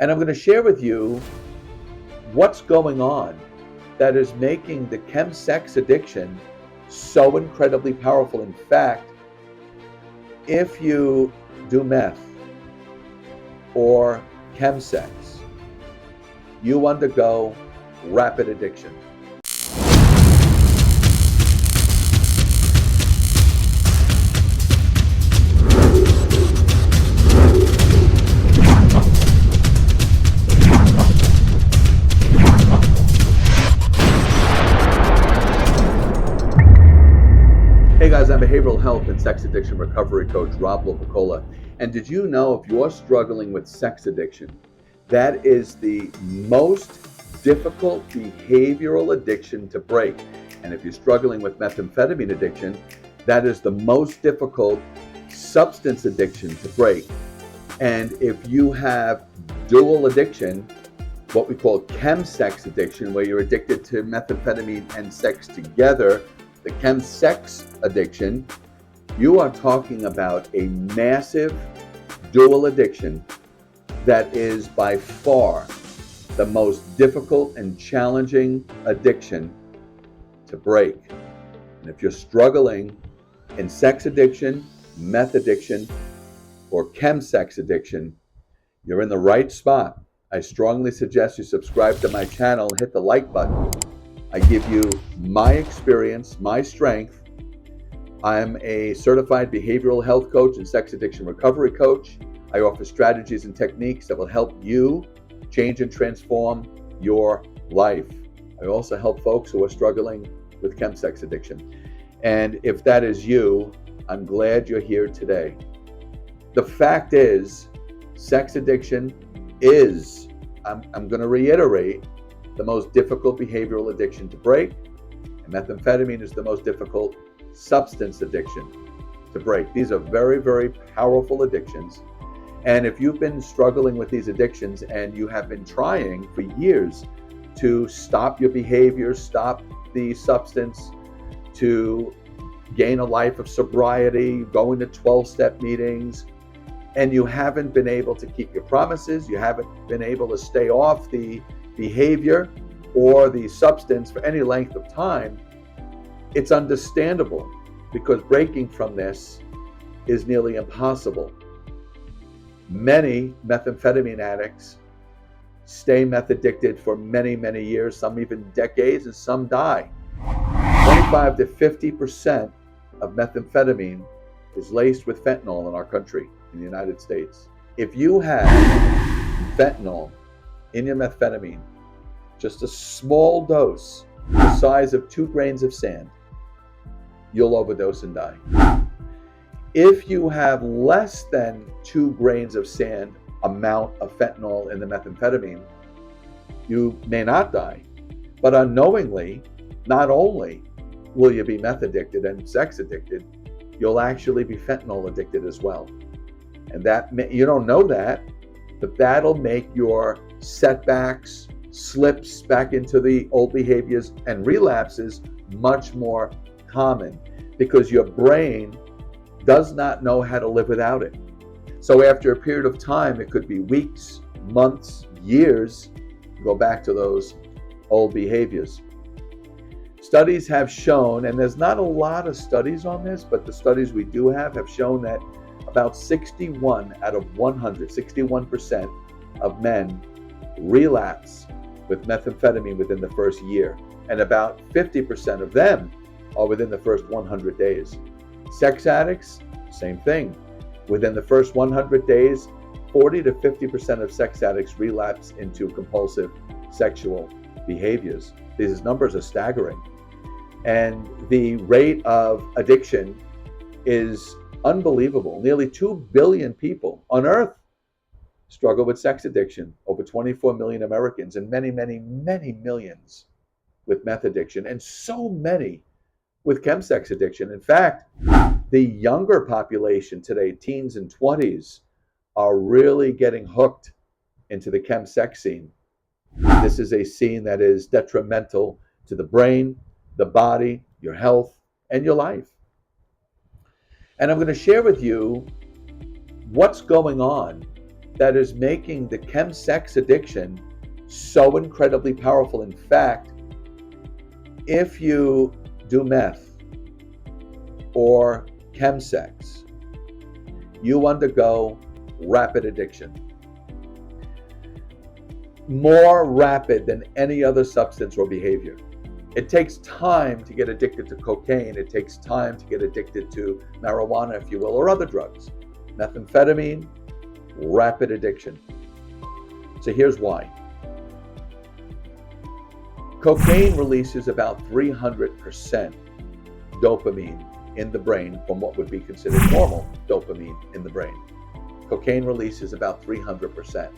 And I'm going to share with you what's going on that is making the CHEMSEX addiction so incredibly powerful. In fact, if you do meth or CHEMSEX, you undergo rapid addiction. Hey guys, I'm behavioral health and sex addiction recovery coach Rob Lopicola. And did you know if you're struggling with sex addiction, that is the most difficult behavioral addiction to break? And if you're struggling with methamphetamine addiction, that is the most difficult substance addiction to break. And if you have dual addiction, what we call CHEMSEX addiction, where you're addicted to methamphetamine and sex together, the CHEMSEX addiction, you are talking about a massive dual addiction that is by far the most difficult and challenging addiction to break. And if you're struggling in sex addiction, meth addiction, or CHEMSEX addiction, you're in the right spot. I strongly suggest you subscribe to my channel and hit the like button. I give you my experience, my strength. I'm a certified behavioral health coach and sex addiction recovery coach. I offer strategies and techniques that will help you change and transform your life. I also help folks who are struggling with CHEMSEX addiction. And if that is you, I'm glad you're here today. The fact is, sex addiction is, I'm going to reiterate, the most difficult behavioral addiction to break, and methamphetamine is the most difficult substance addiction to break. These are very, very powerful addictions. And if you've been struggling with these addictions and you have been trying for years to stop your behavior, stop the substance, to gain a life of sobriety, going to 12-step meetings, and you haven't been able to keep your promises, you haven't been able to stay off the behavior or the substance for any length of time, it's understandable, because breaking from this is nearly impossible. Many methamphetamine addicts stay meth addicted for many, many years, some even decades, and some die. 25 to 50% of methamphetamine is laced with fentanyl in our country, in the United States. If you have fentanyl in your methamphetamine, just a small dose, the size of 2 grains of sand, you'll overdose and die. If you have less than 2 grains of sand amount of fentanyl in the methamphetamine, you may not die. But unknowingly, not only will you be meth addicted and sex addicted, you'll actually be fentanyl addicted as well. And that, you don't know that, but that'll make your setbacks, slips back into the old behaviors, and relapses much more common, because your brain does not know how to live without it. So after a period of time, it could be weeks, months, years, go back to those old behaviors. Studies have shown, and there's not a lot of studies on this, but the studies we do have shown that about 61 out of 100, 61% of men relapse with methamphetamine within the first year, and about 50% of them are within the first 100 days. Sex addicts, same thing. Within the first 100 days, 40 to 50% of sex addicts relapse into compulsive sexual behaviors. These numbers are staggering. And the rate of addiction is unbelievable. Nearly 2 billion people on Earth struggle with sex addiction. Over 24 million Americans, and many, many, many millions with meth addiction, and so many with CHEMSEX addiction. In fact, the younger population today, teens and 20s, are really getting hooked into the CHEMSEX scene. This is a scene that is detrimental to the brain, the body, your health, and your life. And I'm going to share with you what's going on that is making the CHEMSEX addiction so incredibly powerful. In fact, if you do meth or CHEMSEX, you undergo rapid addiction. More rapid than any other substance or behavior. It takes time to get addicted to cocaine. It takes time to get addicted to marijuana, if you will, or other drugs. Methamphetamine, rapid addiction. So here's why. Cocaine releases about 300% dopamine in the brain from what would be considered normal dopamine in the brain. Cocaine releases about 300%.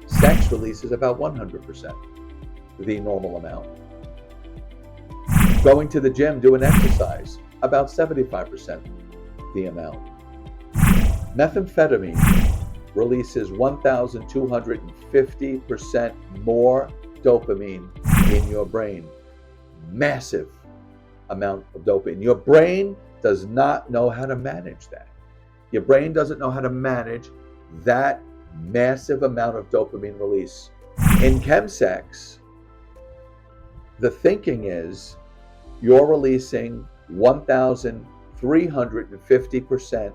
Sex releases about 100%, the normal amount. Going to the gym, doing exercise, about 75% the amount. Methamphetamine releases 1,250% more dopamine in your brain. Massive amount of dopamine. Your brain does not know how to manage that. Your brain doesn't know how to manage that massive amount of dopamine release. In CHEMSEX, the thinking is you're releasing 1,350%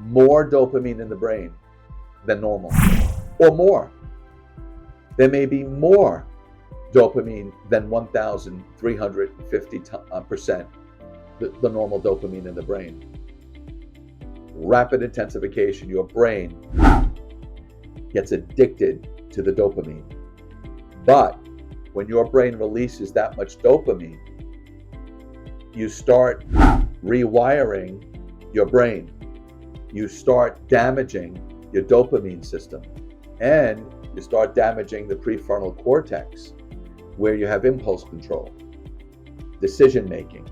more dopamine in the brain than normal, or more. There may be more dopamine than 1,350%, the normal dopamine in the brain. Rapid intensification, your brain gets addicted to the dopamine. But when your brain releases that much dopamine, you start rewiring your brain. You start damaging your dopamine system, and you start damaging the prefrontal cortex, where you have impulse control, decision making,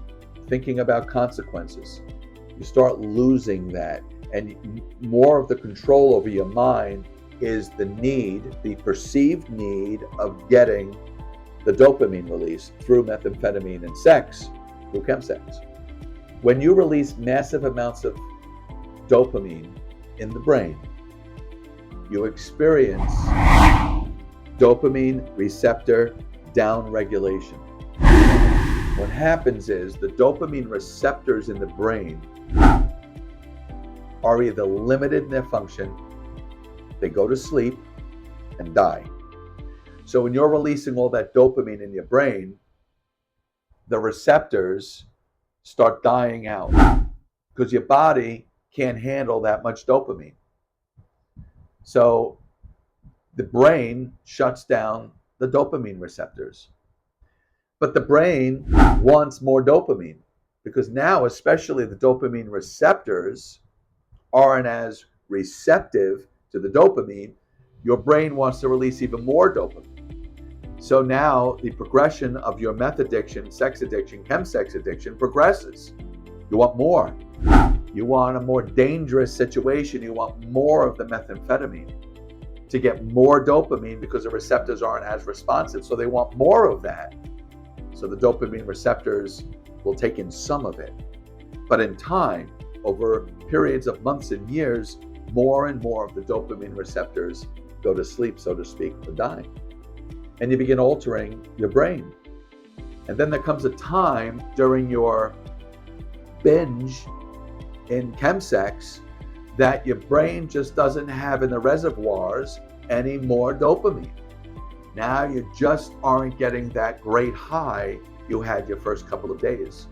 thinking about consequences. You start losing that, and more of the control over your mind is the perceived need of getting the dopamine release through methamphetamine and sex, through CHEMSEX. When you release massive amounts of dopamine in the brain, you experience dopamine receptor downregulation. What happens is the dopamine receptors in the brain are either limited in their function, they go to sleep and die. So when you're releasing all that dopamine in your brain, the receptors start dying out because your body can't handle that much dopamine. So the brain shuts down the dopamine receptors. But the brain wants more dopamine because now, especially the dopamine receptors aren't as receptive to the dopamine. Your brain wants to release even more dopamine. So now the progression of your meth addiction, sex addiction, CHEMSEX addiction progresses. You want more. You want a more dangerous situation. You want more of the methamphetamine to get more dopamine because the receptors aren't as responsive. So they want more of that. So the dopamine receptors will take in some of it. But in time, over periods of months and years, more and more of the dopamine receptors go to sleep, so to speak, or die. And you begin altering your brain. And then there comes a time during your binge in CHEMSEX that your brain just doesn't have in the reservoirs any more dopamine. Now you just aren't getting that great high you had your first couple of days.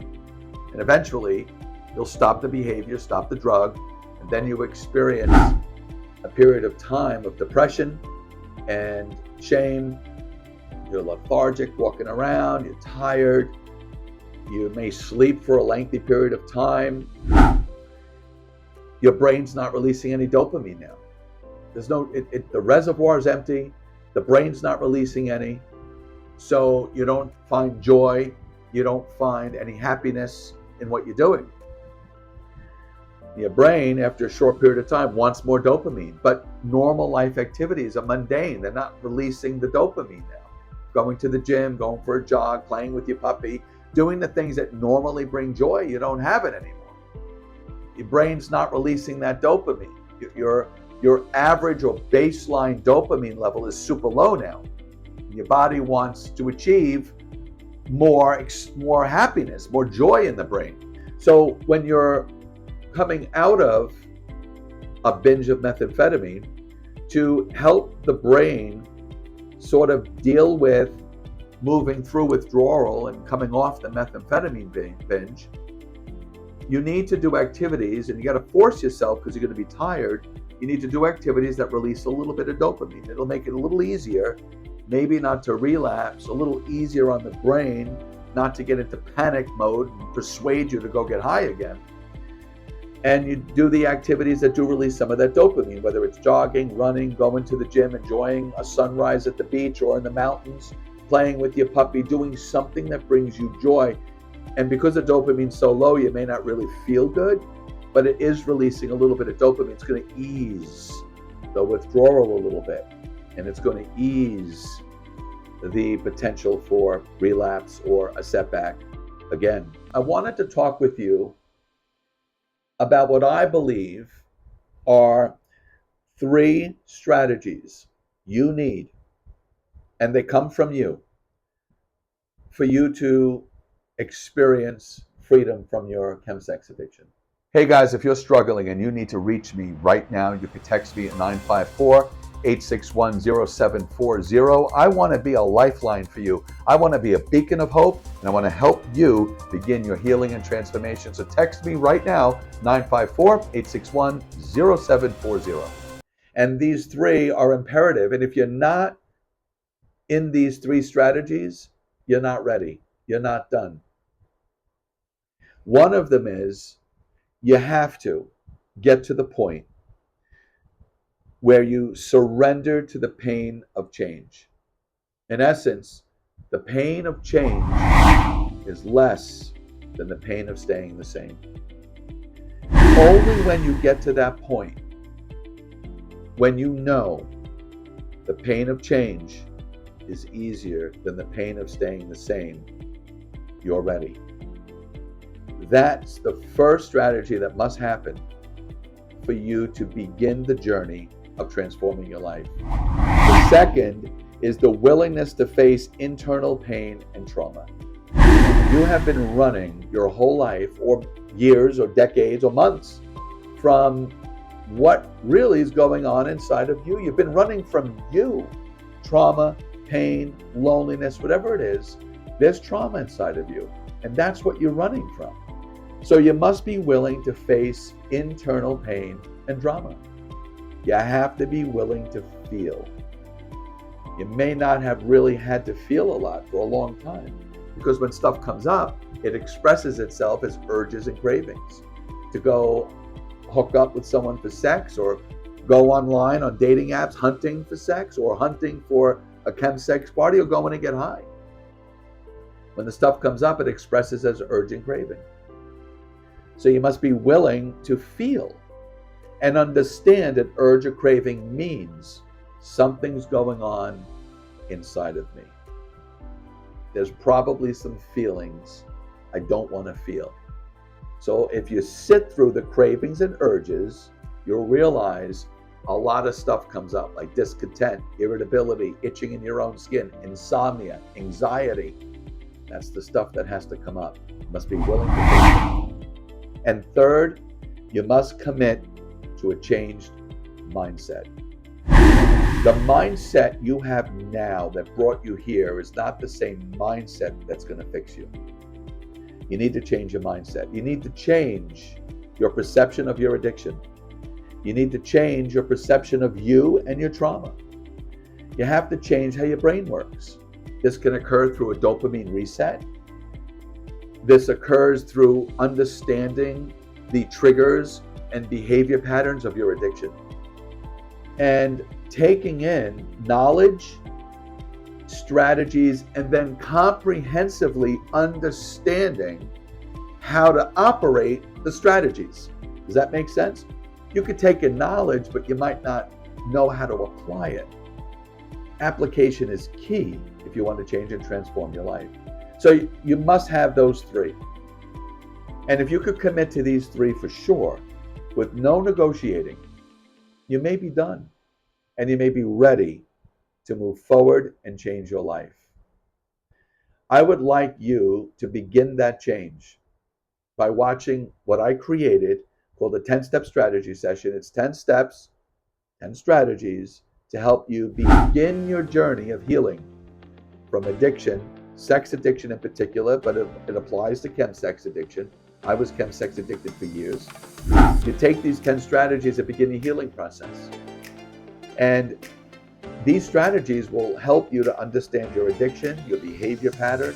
And eventually, you'll stop the behavior, stop the drug, and then you experience a period of time of depression and shame. You're lethargic, walking around, you're tired, you may sleep for a lengthy period of time. Your brain's not releasing any dopamine now. The reservoir is empty, the brain's not releasing any, so you don't find joy, you don't find any happiness in what you're doing. Your brain, after a short period of time, wants more dopamine, but normal life activities are mundane. They're not releasing the dopamine now. Going to the gym, going for a jog, playing with your puppy, doing the things that normally bring joy, you don't have it anymore. Your brain's not releasing that dopamine. Your your average or baseline dopamine level is super low now. Your body wants to achieve more happiness, more joy in the brain. So when you're coming out of a binge of methamphetamine, to help the brain sort of deal with moving through withdrawal and coming off the methamphetamine binge, you need to do activities, and you got to force yourself because you're going to be tired. You need to do activities that release a little bit of dopamine. It'll make it a little easier, maybe not to relapse, a little easier on the brain, not to get into panic mode and persuade you to go get high again. And you do the activities that do release some of that dopamine, whether it's jogging, running, going to the gym, enjoying a sunrise at the beach or in the mountains, playing with your puppy, doing something that brings you joy. And because the dopamine's so low, you may not really feel good, but it is releasing a little bit of dopamine. It's going to ease the withdrawal a little bit, and it's going to ease the potential for relapse or a setback again. I wanted to talk with you about what I believe are 3 strategies you need, and they come from you, for you to experience freedom from your chemsex addiction. Hey guys, if you're struggling and you need to reach me right now, you can text me at 954-861-0740. I want to be a lifeline for you. I want to be a beacon of hope, and I want to help you begin your healing and transformation. So text me right now, 954-861-0740. And these 3 are imperative. And if you're not in these 3 strategies, you're not ready. You're not done. One of them is you have to get to the point where you surrender to the pain of change. In essence, the pain of change is less than the pain of staying the same. Only when you get to that point, when you know the pain of change is easier than the pain of staying the same, you're ready. That's the first strategy that must happen for you to begin the journey of transforming your life. The second is the willingness to face internal pain and trauma. You have been running your whole life, or years or decades or months, from what really is going on inside of you. You've been running from you. Trauma, pain, loneliness, whatever it is, there's trauma inside of you, and that's what you're running from. So you must be willing to face internal pain and drama. You have to be willing to feel. You may not have really had to feel a lot for a long time, because when stuff comes up, it expresses itself as urges and cravings. To go hook up with someone for sex, or go online on dating apps hunting for sex, or hunting for a chemsex party, or going to get high. When the stuff comes up, it expresses as urge and craving. So you must be willing to feel and understand that urge or craving means something's going on inside of me. There's probably some feelings I don't want to feel. So if you sit through the cravings and urges, you'll realize a lot of stuff comes up, like discontent, irritability, itching in your own skin, insomnia, anxiety. That's the stuff that has to come up. You must be willing to face it. And third, you must commit to a changed mindset. The mindset you have now that brought you here is not the same mindset that's going to fix you. You need to change your mindset. You need to change your perception of your addiction. You need to change your perception of you and your trauma. You have to change how your brain works. This can occur through a dopamine reset. This occurs through understanding the triggers and behavior patterns of your addiction, and taking in knowledge, strategies, and then comprehensively understanding how to operate the strategies. Does that make sense? You could take in knowledge, but you might not know how to apply it. Application is key if you want to change and transform your life. So you must have those 3. And if you could commit to these 3 for sure, with no negotiating, you may be done and you may be ready to move forward and change your life. I would like you to begin that change by watching what I created called the 10-step strategy session. It's 10 steps, 10 strategies to help you begin your journey of healing from addiction, sex addiction in particular, but it applies to chemsex addiction. I was chemsex addicted for years. You take these 10 strategies and begin the healing process. And these strategies will help you to understand your addiction, your behavior pattern,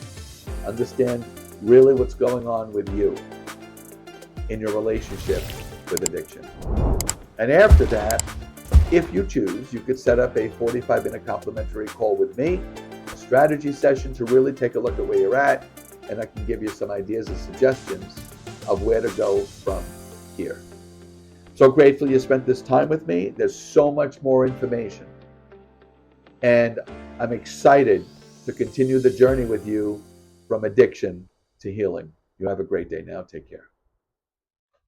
understand really what's going on with you in your relationship with addiction. And after that, if you choose, you could set up a 45-minute complimentary call with me, a strategy session to really take a look at where you're at, and I can give you some ideas and suggestions of where to go from here. So grateful you spent this time with me. There's so much more information. And I'm excited to continue the journey with you from addiction to healing. You have a great day now. Take care.